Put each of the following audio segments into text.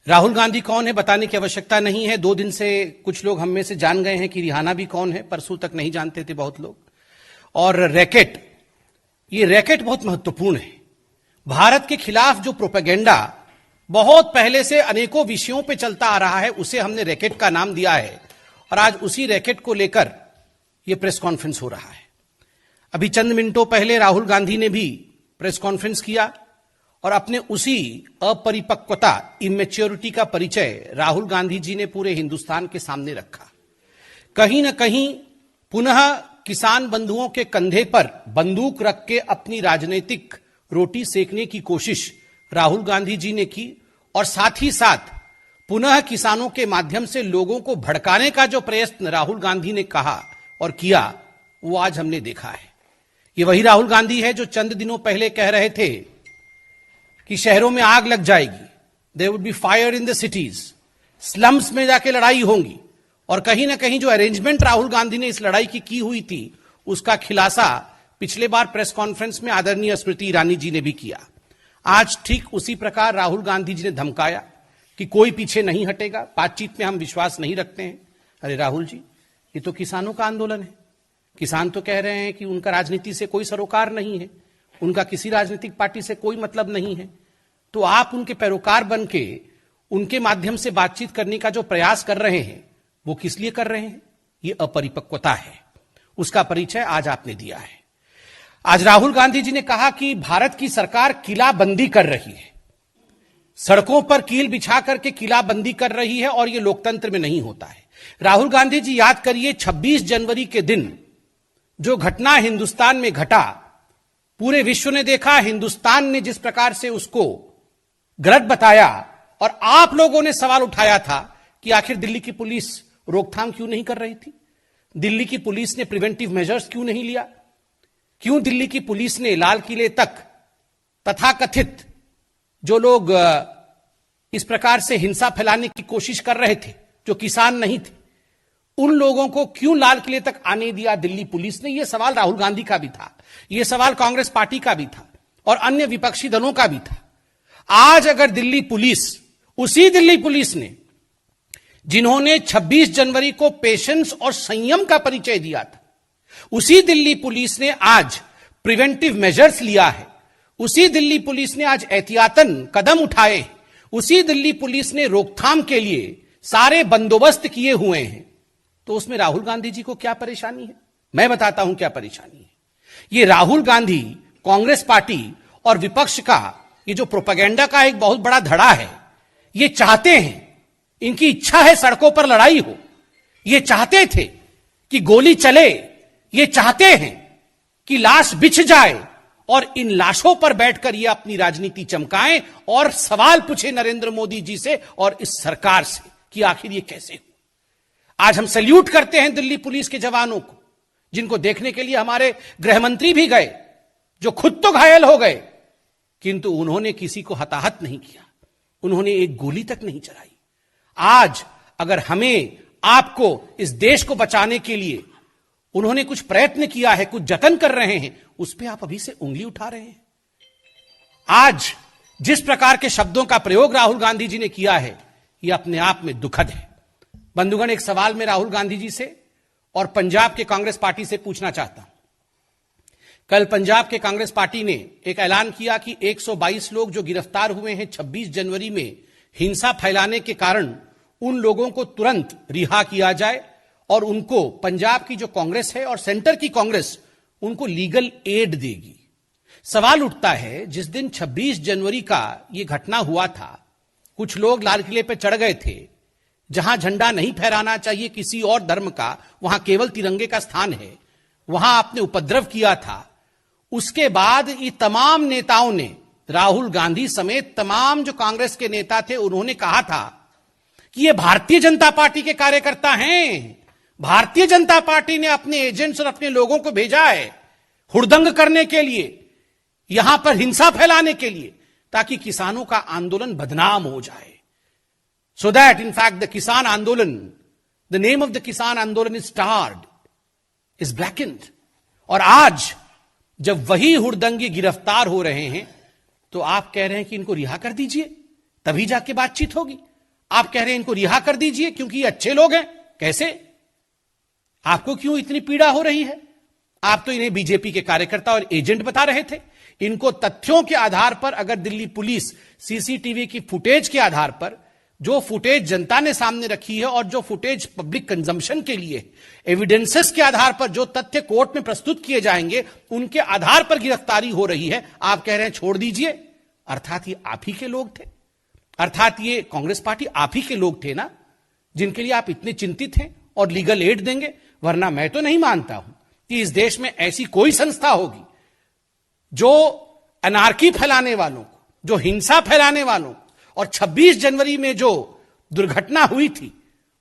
राहुल गांधी कौन है बताने की आवश्यकता नहीं है। 2 दिन से कुछ लोग हम में से जान गए हैं कि रिहाना भी कौन है, परसों तक नहीं जानते थे बहुत लोग। और रैकेट, ये रैकेट बहुत महत्वपूर्ण है। भारत के खिलाफ जो प्रोपेगेंडा बहुत पहले से अनेकों विषयों पे चलता आ रहा है, उसे हमने रैकेट का नाम दिया है। और आज उसी रैकेट को लेकर यह प्रेस कॉन्फ्रेंस हो रहा है। अभी चंद मिनटों पहले राहुल गांधी ने भी प्रेस कॉन्फ्रेंस किया और अपने उसी अपरिपक्वता, इमेच्योरिटी का परिचय राहुल गांधी जी ने पूरे हिंदुस्तान के सामने रखा। कहीं ना कहीं पुनः किसान बंधुओं के कंधे पर बंदूक रख के अपनी राजनीतिक रोटी सेकने की कोशिश राहुल गांधी जी ने की और साथ ही साथ पुनः किसानों के माध्यम से लोगों को भड़काने का जो प्रयत्न राहुल गांधी ने कहा और किया, वो आज हमने देखा है। ये वही राहुल गांधी है जो चंद दिनों पहले कह रहे थे कि शहरों में आग लग जाएगी, there would be fire in the cities, slums में जाके लड़ाई होंगी। और कहीं ना कहीं जो अरेंजमेंट राहुल गांधी ने इस लड़ाई की हुई थी, उसका खुलासा पिछले बार प्रेस कॉन्फ्रेंस में आदरणीय स्मृति ईरानी जी ने भी किया। आज ठीक उसी प्रकार राहुल गांधी जी ने धमकाया कि कोई पीछे नहीं हटेगा, बातचीत में हम विश्वास नहीं रखते हैं। अरे राहुल जी, ये तो किसानों का आंदोलन है। किसान तो कह रहे हैं कि उनका राजनीति से कोई सरोकार नहीं है, उनका किसी राजनीतिक पार्टी से कोई मतलब नहीं है। तो आप उनके पैरोकार बन के उनके माध्यम से बातचीत करने का जो प्रयास कर रहे हैं, वो किस लिए कर रहे हैं? ये अपरिपक्वता है, उसका परिचय आज आपने दिया है। आज राहुल गांधी जी ने कहा कि भारत की सरकार किलाबंदी कर रही है, सड़कों पर कील बिछा करके किलाबंदी कर रही है और ये लोकतंत्र में नहीं होता है। राहुल गांधी जी, याद करिए 26 जनवरी के दिन जो घटना हिंदुस्तान में घटा, पूरे विश्व ने देखा, हिंदुस्तान ने जिस प्रकार से उसको गलत बताया और आप लोगों ने सवाल उठाया था कि आखिर दिल्ली की पुलिस रोकथाम क्यों नहीं कर रही थी, दिल्ली की पुलिस ने प्रिवेंटिव मेजर्स क्यों नहीं लिया, क्यों दिल्ली की पुलिस ने लाल किले तक तथाकथित जो लोग इस प्रकार से हिंसा फैलाने की कोशिश कर रहे थे, जो किसान नहीं थे, उन लोगों को क्यों लाल किले तक आने दिया दिल्ली पुलिस ने? यह सवाल राहुल गांधी का भी था, यह सवाल कांग्रेस पार्टी का भी था और अन्य विपक्षी दलों का भी था। आज अगर दिल्ली पुलिस, उसी दिल्ली पुलिस ने जिन्होंने 26 जनवरी को पेशेंस और संयम का परिचय दिया था, उसी दिल्ली पुलिस ने आज प्रिवेंटिव मेजर्स लिया है, उसी दिल्ली पुलिस ने आज एहतियातन कदम उठाए, उसी दिल्ली पुलिस ने रोकथाम के लिए सारे बंदोबस्त किए हुए हैं, तो उसमें राहुल गांधी जी को क्या परेशानी है? मैं बताता हूं क्या परेशानी है। ये राहुल गांधी, कांग्रेस पार्टी और विपक्ष का ये जो प्रोपेगेंडा का एक बहुत बड़ा धड़ा है, ये चाहते हैं, इनकी इच्छा है सड़कों पर लड़ाई हो, ये चाहते थे कि गोली चले, ये चाहते हैं कि लाश बिछ जाए और इन लाशों पर बैठकर ये अपनी राजनीति चमकाएं और सवाल पूछे नरेंद्र मोदी जी से और इस सरकार से कि आखिर ये कैसे हो। आज हम सैल्यूट करते हैं दिल्ली पुलिस के जवानों को, जिनको देखने के लिए हमारे गृह मंत्री भी गए, जो खुद तो घायल हो गए, किंतु उन्होंने किसी को हताहत नहीं किया, उन्होंने एक गोली तक नहीं चलाई। आज अगर हमें, आपको, इस देश को बचाने के लिए उन्होंने कुछ प्रयत्न किया है, कुछ जतन कर रहे हैं, उस पर आप अभी से उंगली उठा रहे हैं। आज जिस प्रकार के शब्दों का प्रयोग राहुल गांधी जी ने किया है, यह अपने आप में दुखद है। बंधुगण, एक सवाल मैं राहुल गांधी जी से और पंजाब के कांग्रेस पार्टी से पूछना चाहता हूं। कल पंजाब के कांग्रेस पार्टी ने एक ऐलान किया कि 122 लोग जो गिरफ्तार हुए हैं 26 जनवरी में हिंसा फैलाने के कारण, उन लोगों को तुरंत रिहा किया जाए और उनको पंजाब की जो कांग्रेस है और सेंटर की कांग्रेस उनको लीगल एड देगी। सवाल उठता है, जिस दिन 26 जनवरी का यह घटना हुआ था, कुछ लोग लाल किले पर चढ़ गए थे, जहां झंडा नहीं फहराना चाहिए किसी और धर्म का, वहां केवल तिरंगे का स्थान है, वहां आपने उपद्रव किया था। उसके बाद ये तमाम नेताओं ने, राहुल गांधी समेत तमाम जो कांग्रेस के नेता थे, उन्होंने कहा था कि ये भारतीय जनता पार्टी के कार्यकर्ता हैं, भारतीय जनता पार्टी ने अपने एजेंट्स और अपने लोगों को भेजा है हुड़दंग करने के लिए, यहां पर हिंसा फैलाने के लिए, ताकि किसानों का आंदोलन बदनाम हो जाए। So that in fact the Kisan Andolan, the name of the Kisan Andolan is tarred, is blackened. और आज जब वही हुड़दंगी गिरफ्तार हो रहे हैं, तो आप कह रहे हैं कि इनको रिहा कर दीजिए, तभी जाके बातचीत होगी। आप कह रहे हैं इनको रिहा कर दीजिए क्योंकि ये अच्छे लोग हैं। कैसे? आपको क्यों इतनी पीड़ा हो रही है? आप तो इन्हें बीजेपी के कार्यकर्ता और एजेंट बता रहे थे। इनको तथ्यों के आधार पर अगर दिल्ली पुलिस सीसीटीवी की फुटेज के आधार पर, जो फुटेज जनता ने सामने रखी है और जो फुटेज पब्लिक कंजम्पशन के लिए, एविडेंसेस के आधार पर जो तथ्य कोर्ट में प्रस्तुत किए जाएंगे, उनके आधार पर गिरफ्तारी हो रही है। आप कह रहे हैं छोड़ दीजिए। अर्थात ये आप ही के लोग थे, अर्थात ये कांग्रेस पार्टी आप ही के लोग थे ना, जिनके लिए आप इतने चिंतित हैं और लीगल एड देंगे। वरना मैं तो नहीं मानता हूं कि इस देश में ऐसी कोई संस्था होगी जो अनार्की फैलाने वालों को, जो हिंसा फैलाने वालों को, और 26 जनवरी में जो दुर्घटना हुई थी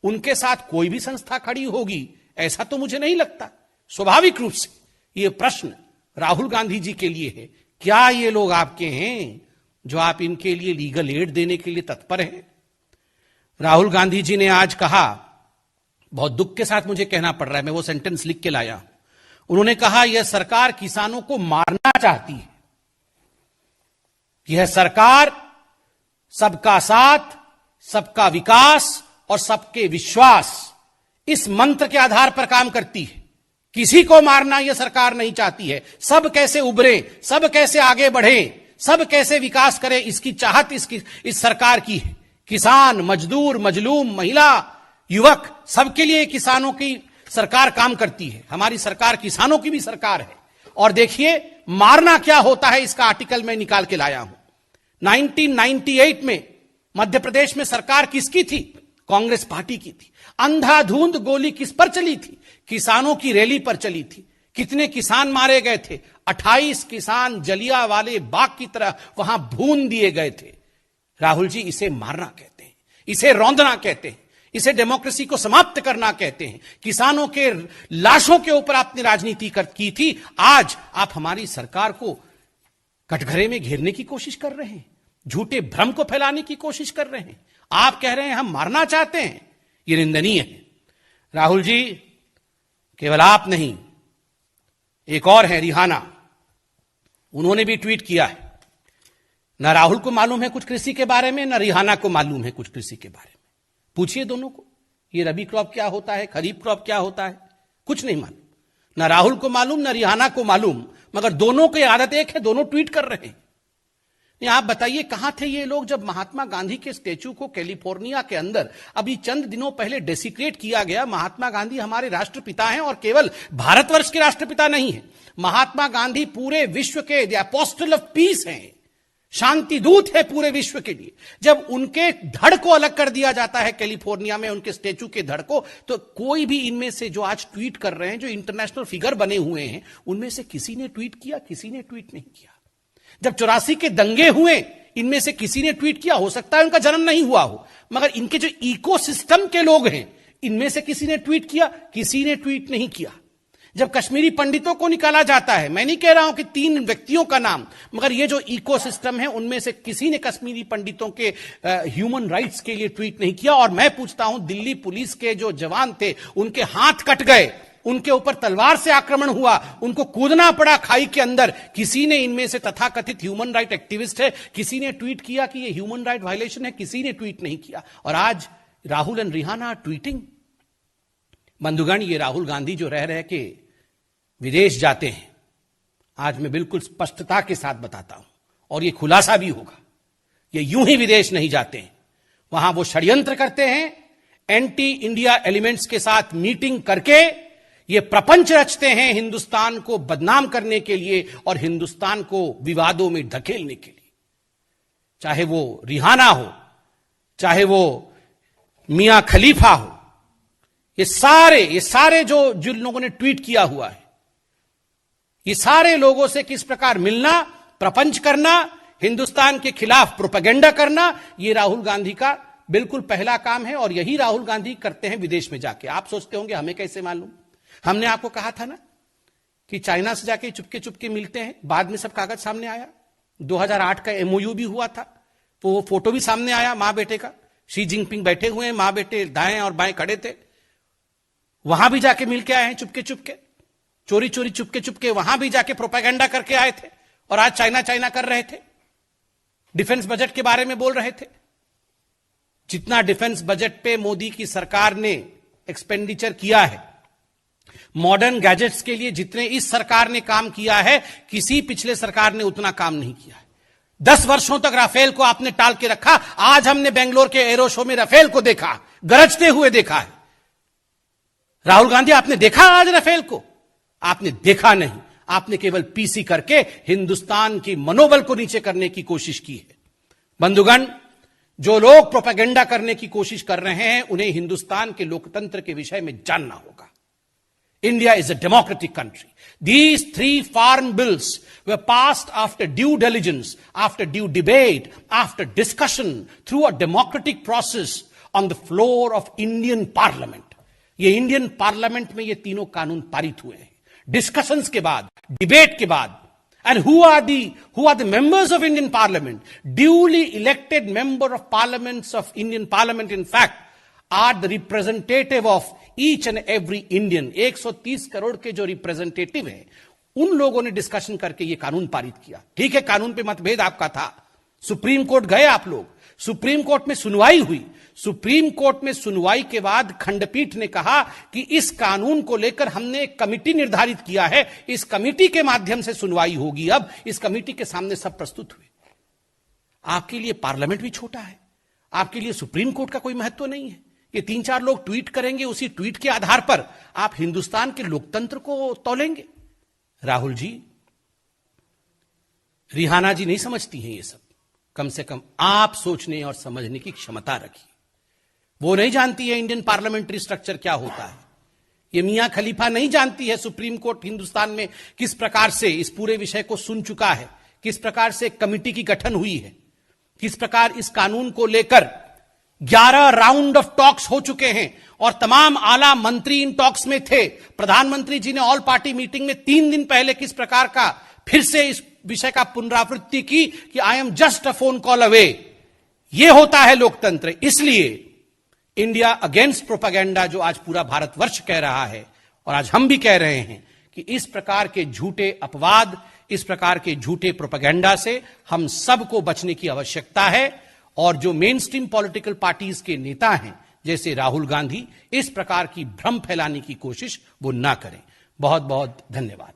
उनके साथ कोई भी संस्था खड़ी होगी, ऐसा तो मुझे नहीं लगता। स्वाभाविक रूप से यह प्रश्न राहुल गांधी जी के लिए है, क्या ये लोग आपके हैं जो आप इनके लिए लीगल एड देने के लिए तत्पर हैं? राहुल गांधी जी ने आज कहा, बहुत दुख के साथ मुझे कहना पड़ रहा है, मैं वो सेंटेंस लिख के लाया, उन्होंने कहा यह सरकार किसानों को मारना चाहती है। यह सरकार सबका साथ, सबका विकास और सबके विश्वास, इस मंत्र के आधार पर काम करती है। किसी को मारना यह सरकार नहीं चाहती है। सब कैसे उभरे, सब कैसे आगे बढ़े, सब कैसे विकास करें, इसकी चाहत इस सरकार की है। किसान, मजदूर, मजलूम, महिला, युवक, सबके लिए किसानों की सरकार काम करती है। हमारी सरकार किसानों की भी सरकार है। और देखिए मारना क्या होता है, इसका आर्टिकल मैं निकाल के लाया हूं। 1998 में मध्य प्रदेश में सरकार किसकी थी? कांग्रेस पार्टी की थी। अंधाधुंध गोली किस पर चली थी? किसानों की रैली पर चली थी। कितने किसान मारे गए थे? 28 किसान जलियांवाले बाग की तरह वहां भून दिए गए थे। राहुल जी, इसे मारना कहते हैं, इसे रौंदना कहते हैं, इसे डेमोक्रेसी को समाप्त करना कहते हैं। किसानों के लाशों के ऊपर आपने राजनीति की थी। आज आप हमारी सरकार को कटघरे में घेरने की कोशिश कर रहे हैं, झूठे भ्रम को फैलाने की कोशिश कर रहे हैं। आप कह रहे हैं हम मारना चाहते हैं, यह निंदनीय है। राहुल जी, केवल आप नहीं, एक और है, रिहाना, उन्होंने भी ट्वीट किया है। ना राहुल को मालूम है कुछ कृषि के बारे में, ना रिहाना को मालूम है कुछ कृषि के बारे में। पूछिए दोनों को, ये रबी क्रॉप क्या होता है, खरीफ क्रॉप क्या होता है, कुछ नहीं मालूम। ना राहुल को मालूम, ना रिहाना को मालूम, मगर दोनों की आदत एक है, दोनों ट्वीट कर रहे हैं। आप बताइए कहां थे ये लोग जब महात्मा गांधी के स्टैच्यू को कैलिफोर्निया के अंदर अभी चंद दिनों पहले डेसिक्रेट किया गया। महात्मा गांधी हमारे राष्ट्रपिता हैं और केवल भारतवर्ष के राष्ट्रपिता नहीं है। महात्मा गांधी पूरे विश्व के द अपोस्टल ऑफ पीस हैं, शांति दूत है पूरे विश्व के लिए। जब उनके धड़ को अलग कर दिया जाता है कैलिफोर्निया में, उनके स्टैच्यू के धड़ को, तो कोई भी इनमें से जो आज ट्वीट कर रहे हैं, जो इंटरनेशनल फिगर बने हुए हैं, उनमें से किसी ने ट्वीट किया? किसी ने ट्वीट नहीं किया। जब 84 के दंगे हुए, इनमें से किसी ने ट्वीट किया? हो सकता है उनका जन्म नहीं हुआ हो, मगर इनके जो इकोसिस्टम के लोग हैं, इनमें से किसी ने ट्वीट किया? किसी ने ट्वीट नहीं किया। जब कश्मीरी पंडितों को निकाला जाता है, मैं नहीं कह रहा हूं कि 3 व्यक्तियों का नाम, मगर ये जो इकोसिस्टम है, उनमें से किसी ने कश्मीरी पंडितों के ह्यूमन राइट्स के लिए ट्वीट नहीं किया। और मैं पूछता हूं, दिल्ली पुलिस के जो जवान थे, उनके हाथ कट गए, उनके ऊपर तलवार से आक्रमण हुआ, उनको कूदना पड़ा खाई के अंदर, किसी ने इनमें से तथाकथित ह्यूमन राइट एक्टिविस्ट है, किसी ने ट्वीट किया कि ये ह्यूमन राइट वायलेशन है? किसी ने ट्वीट नहीं किया। और आज राहुल एंड रिहाना ट्वीटिंग। बंधुगण, ये राहुल गांधी जो रह रहे के विदेश जाते हैं, आज मैं बिल्कुल स्पष्टता के साथ बताता हूं, और यह खुलासा भी होगा, ये यूं ही विदेश नहीं जाते हैं। वहां वो षड्यंत्र करते हैं, एंटी इंडिया एलिमेंट्स के साथ मीटिंग करके ये प्रपंच रचते हैं हिंदुस्तान को बदनाम करने के लिए और हिंदुस्तान को विवादों में धकेलने के लिए। चाहे वो रिहाना हो, चाहे वो मियां खलीफा हो, ये सारे जो जिन लोगों ने ट्वीट किया हुआ है, ये सारे लोगों से किस प्रकार मिलना, प्रपंच करना, हिंदुस्तान के खिलाफ प्रोपेगेंडा करना, ये राहुल गांधी का बिल्कुल पहला काम है। और यही राहुल गांधी करते हैं विदेश में जाके। आप सोचते होंगे हमें कैसे मालूम? हमने आपको कहा था ना कि चाइना से जाके चुपके चुपके मिलते हैं, बाद में सब कागज सामने आया। 2008 का एमओयू भी हुआ था, तो वो फोटो भी सामने आया मां बेटे का। शी जिनपिंग बैठे हुए हैं, मां बेटे दाएं और बाएं खड़े थे, वहां भी जाके मिल के आए हैं चुपके चुपके, चोरी चोरी चुपके चुपके वहां भी जाके प्रोपेगेंडा करके आए थे। और आज चाइना चाइना कर रहे थे, डिफेंस बजट के बारे में बोल रहे थे। जितना डिफेंस बजट पे मोदी की सरकार ने एक्सपेंडिचर किया है, मॉडर्न गैजेट्स के लिए जितने इस सरकार ने काम किया है, किसी पिछले सरकार ने उतना काम नहीं किया है। 10 वर्षों तक राफेल को आपने टाल के रखा। आज हमने बेंगलोर के एरो शो में राफेल को देखा, गरजते हुए देखा है। राहुल गांधी, आपने देखा आज राफेल को? आपने देखा नहीं, आपने केवल पीसी करके हिंदुस्तान की मनोबल को नीचे करने की कोशिश की है। बंधुगण, जो लोग प्रोपेगेंडा करने की कोशिश कर रहे हैं, उन्हें हिंदुस्तान के लोकतंत्र के विषय में जानना होगा। India is a democratic country. These 3 foreign bills were passed after due diligence, after due debate, after discussion, through a democratic process on the floor of Indian Parliament. ये इंडियन पार्लियामेंट में ये तीनों कानून पारित हुए हैं, डिस्कशंस के बाद, डिबेट के बाद। And who are the members of Indian Parliament? Duly elected member of parliaments of Indian Parliament, in fact, are the representative of each and every Indian. 130 crore के जो रिप्रेजेंटेटिव हैं, उन लोगों ने डिस्कशन करके ये कानून पारित किया। ठीक है, कानून पे मतभेद आपका था, सुप्रीम कोर्ट गए आप लोग, सुप्रीम कोर्ट में सुनवाई हुई। सुप्रीम कोर्ट में सुनवाई के बाद खंडपीठ ने कहा कि इस कानून को लेकर हमने एक कमिटी निर्धारित किया है, इस कमिटी के माध्यम से सुनवाई होगी। अब इस कमिटी के सामने सब प्रस्तुत हुए। आपके लिए पार्लियामेंट भी छोटा है, आपके लिए सुप्रीम कोर्ट का कोई महत्व नहीं है। ये 3-4 लोग ट्वीट करेंगे, उसी ट्वीट के आधार पर आप हिंदुस्तान के लोकतंत्र को तौलेंगे। राहुल जी, रिहाना जी नहीं समझती हैं ये सब। कम से कम आप सोचने और समझने की क्षमता रखिए। वो नहीं जानती है इंडियन पार्लियामेंट्री स्ट्रक्चर क्या होता है। ये मियां खलीफा नहीं जानती है सुप्रीम कोर्ट हिंदुस्तान में किस प्रकार से इस पूरे विषय को सुन चुका है, किस प्रकार से कमिटी की गठन हुई है, किस प्रकार इस कानून को लेकर 11 राउंड ऑफ टॉक्स हो चुके हैं और तमाम आला मंत्री इन टॉक्स में थे। प्रधानमंत्री जी ने ऑल पार्टी मीटिंग में 3 दिन पहले किस प्रकार का फिर से इस विषय का पुनरावृत्ति की कि I am just a phone call away. यह होता है लोकतंत्र। इसलिए इंडिया अगेंस्ट प्रोपेगेंडा, जो आज पूरा भारतवर्ष कह रहा है और आज हम भी कह रहे हैं कि इस प्रकार के झूठे अपवाद, इस प्रकार के झूठे प्रोपेगेंडा से हम सबको बचने की आवश्यकता है। और जो मेन स्ट्रीम पॉलिटिकल पार्टीज के नेता हैं जैसे राहुल गांधी, इस प्रकार की भ्रम फैलाने की कोशिश वो ना करें। बहुत बहुत धन्यवाद।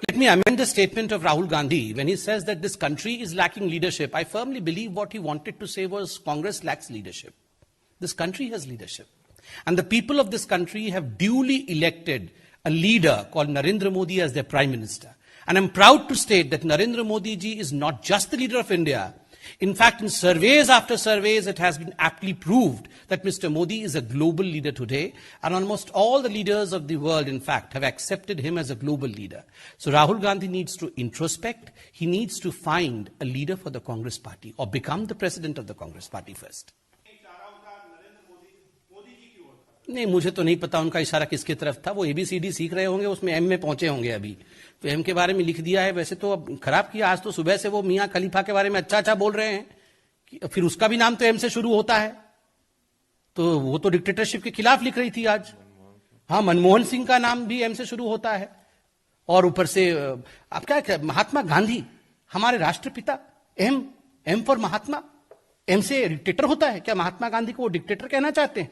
Let me amend the statement of Rahul Gandhi when he says that this country is lacking leadership. I firmly believe what he wanted to say was Congress lacks leadership. This country has leadership. And the people of this country have duly elected a leader called Narendra Modi as their prime minister. And I'm proud to state that Narendra Modi ji is not just the leader of India. In fact, in surveys after surveys, it has been aptly proved that Mr. Modi is a global leader today. And almost all the leaders of the world, in fact, have accepted him as a global leader. So Rahul Gandhi needs to introspect. He needs to find a leader for the Congress party or become the president of the Congress party first. नहीं, मुझे तो नहीं पता उनका इशारा किसकी तरफ था। वो ABCD सीख रहे होंगे, उसमें M में पहुंचे होंगे अभी, तो M के बारे में लिख दिया है। वैसे तो अब खराब किया, आज तो सुबह से वो मियां खलीफा के बारे में अच्छा बोल रहे हैं कि फिर उसका भी नाम तो M से शुरू होता है, तो वो तो डिक्टेटरशिप के खिलाफ लिख रही थी आज। हाँ, मनमोहन सिंह का नाम भी M से शुरू होता है। और ऊपर से आप क्या, महात्मा गांधी हमारे राष्ट्रपिता, M फॉर महात्मा, M से डिक्टेटर होता है क्या? महात्मा गांधी को वो डिक्टेटर कहना चाहते हैं?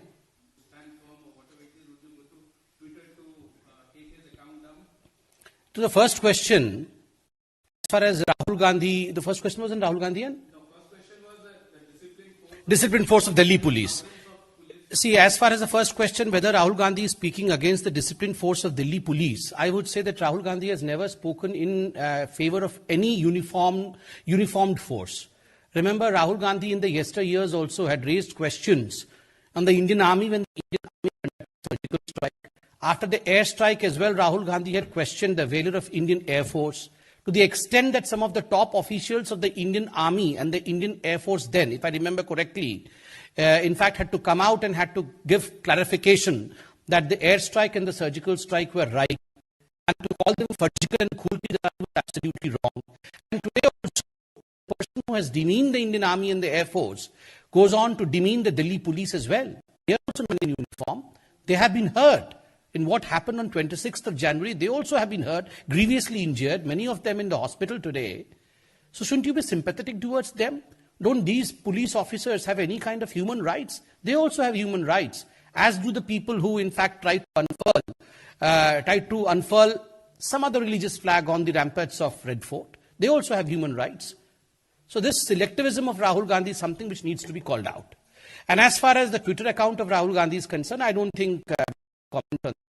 To the first question, as far as Rahul Gandhi, the first question was in Rahul Gandhi and? The first question was the discipline force of Delhi police. See, as far as the first question, whether Rahul Gandhi is speaking against the discipline force of Delhi police, I would say that Rahul Gandhi has never spoken in favor of any uniformed force. Remember, Rahul Gandhi in the yesteryears also had raised questions on the Indian Army when the Indian Army conducted surgical strike. After the airstrike as well, Rahul Gandhi had questioned the valor of Indian Air Force to the extent that some of the top officials of the Indian Army and the Indian Air Force then, if I remember correctly, in fact had to come out and had to give clarification that the airstrike and the surgical strike were right. And to call them surgical and khulti was absolutely wrong. And today also, the person who has demeaned the Indian Army and the Air Force goes on to demean the Delhi police as well. They are also not in uniform. They have been hurt. In what happened on 26th of January, they also have been hurt, grievously injured, many of them in the hospital today. So shouldn't you be sympathetic towards them? Don't these police officers have any kind of human rights? They also have human rights, as do the people who in fact tried to unfurl some other religious flag on the ramparts of Red Fort. They also have human rights. So this selectivism of Rahul Gandhi is something which needs to be called out. And as far as the Twitter account of Rahul Gandhi is concerned, I don't think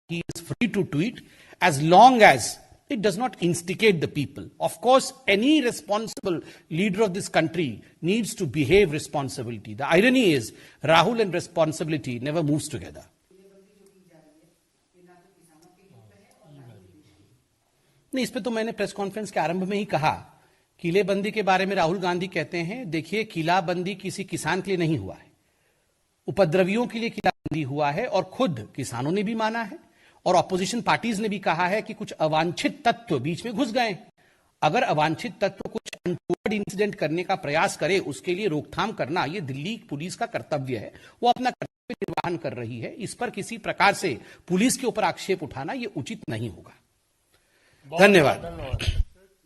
he is free to tweet as long as it does not instigate the people. Of course, any responsible leader of this country needs to behave responsibility. The irony is, Rahul and responsibility never moves together. नहीं, इस पे तो मैंने press conference के आरंभ में ही कहा। किलेबंदी के बारे में राहुल गांधी कहते हैं, देखिए किलाबंदी किसी किसान के लिए नहीं हुआ है, उपद्रवियों के लिए किलाबंदी हुआ है, और खुद किसानों ने भी माना है और ऑपोजिशन पार्टीज ने भी कहा है कि कुछ अवांछित तत्व बीच में घुस गए। अगर अवांछित तत्व कुछ अनटोवर्ड इंसिडेंट करने का प्रयास करे, उसके लिए रोकथाम करना ये दिल्ली पुलिस का कर्तव्य है, वो अपना कर्तव्य निर्वहन कर रही है। इस पर किसी प्रकार से पुलिस के ऊपर आक्षेप उठाना ये उचित नहीं होगा। धन्यवाद।